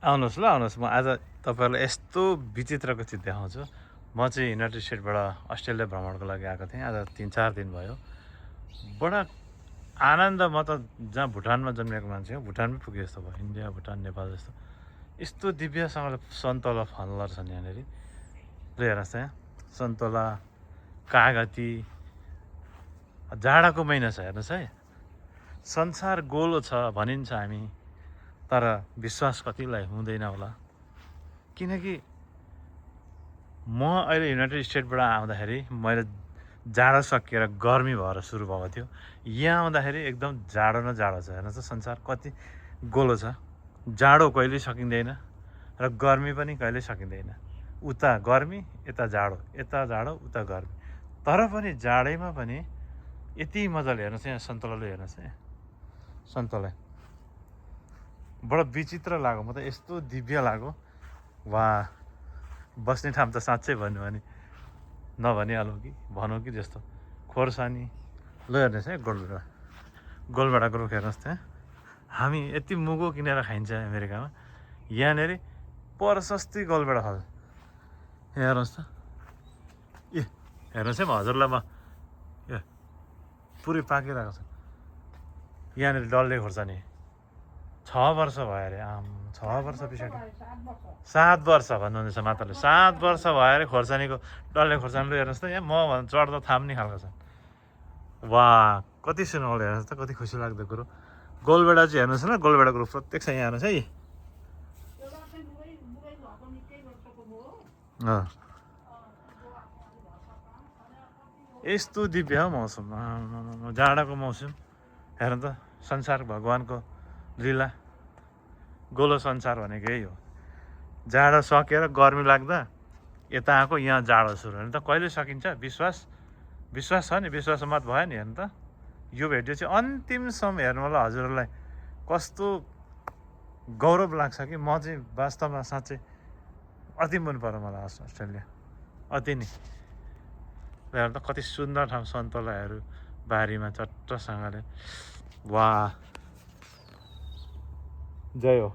आउनुहोस् ल आउनुहोस् म आज तपाईँहरूलाई यस्तो विचित्रको चिज देखाउँछु म चाहिँ युनाइटेड स्टेटबाट अस्ट्रेलिया भ्रमणको लागि आएको थिएँ आज 3-4 दिन भयो बडा आनन्द म त जहाँ भुटानमा जन्मेको मान्छे हो भुटानमै पुगे जस्तो भयो इन्डिया भुटान नेपाल जस्तो यस्तो दिव्यसँगले सन्तोला फलहरू छन् यहाँनिर ल हेर्नुहोस् त यहाँ सन्तोला कागती जाडाको महिना छ हेर्नुहोस् है संसार गोलो छ भनिन्छ हामी तर विश्वास कतिलाई हुँदैन होला किनकि म अहिले युनाइटेड स्टेटबाट आउँदाखेरि मैले जाडो सकिएर गर्मी भएर सुरु भएको थियो यहाँ आउँदाखेरि एकदम जाडो न जाडो छ हेर्नुहोस् त संसार कति गोलो छ जाडो कहिल्यै सकिँदैन र गर्मी पनि कहिल्यै सकिँदैन उता गर्मी यता जाडो उता गर्मी तर पनि जाडैमा पनि यति मजाले हेर्नुहोस् यहाँ सन्तोलाले हेर्नुहोस् यहाँ सन्तोला बडो विचित्र लाग्यो म त यस्तो दिव्य लाग्यो वा बस्ने ठाउँ त साँच्चै भन्यो भने नभनिहालौँ कि भनौँ कि जस्तो खोर्सानी ल हेर्नुहोस् है गोलभेडाको रुख हेर्नुहोस् त्यहाँ हामी यति मुगो किनेर खाइन्छ अमेरिकामा यहाँनिर प्रशस्तै गोलभेडा फल यहाँ हेर्नुहोस् त ए हेर्नुहोस् है म हजुरलाई म ए पुरै पाकिरहेको छ यहाँनिर डल्ले खोर्सानी 6 वर्ष भयो अरे आम 6 वर्ष पछाडि 7 वर्ष भन्नुहुँदैछ माताले 7 वर्ष भयो अरे खोर्सानीको डल्ले खोर्सानीले हेर्नुहोस् त यहाँ म चढ्दा थाम्ने खालको छ वा कति सुनौलो हेर्नुहोस् त कति खुसी लाग्दो कुरो गोलभेडा चाहिँ हेर्नुहोस् न गोलभेडाको रुख प्रत्येक छ यहाँ हेर्नुहोस् है यस्तो दिव्य हो मौसम जाडाको मौसम हेर्नु त संसार भगवानको लीला गोलो संसार भनेको यही हो जाडो सकेर गर्मी लाग्दा यता आएको यहाँ जाडो सुरु हेर्नु त कहिले सकिन्छ विश्वास छ नि विश्वास मत भयो नि हेर्नु त यो भिडियो चाहिँ अन्तिमसम्म हेर्नु होला हजुरहरूलाई कस्तो गौरव लाग्छ कि म चाहिँ वास्तवमा साँच्चै अति मन पर्यो मलाई अस्ट्रेलिया अति नै हेर्नु त कति सुन्दर ठाउँ सन्तोलाहरू बारीमा चट्टसँगले वा जय हो।